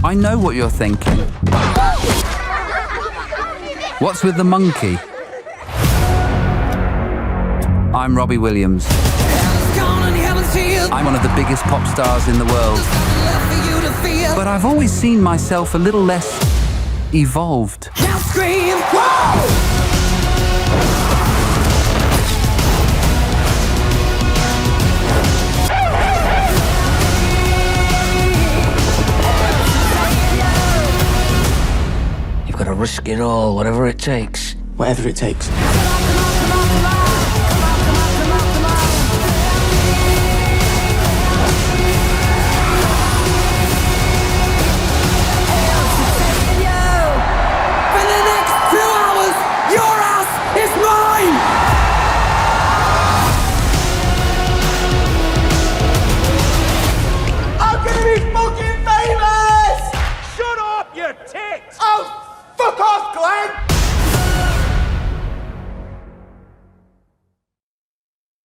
I know what you're thinking. What's with the monkey? I'm Robbie Williams. I'm one of the biggest pop stars in the world. But I've always seen myself a little less evolved. Now scream, whoa! You've got to risk it all, whatever it takes. Whatever it takes. Fuck off, Glenn!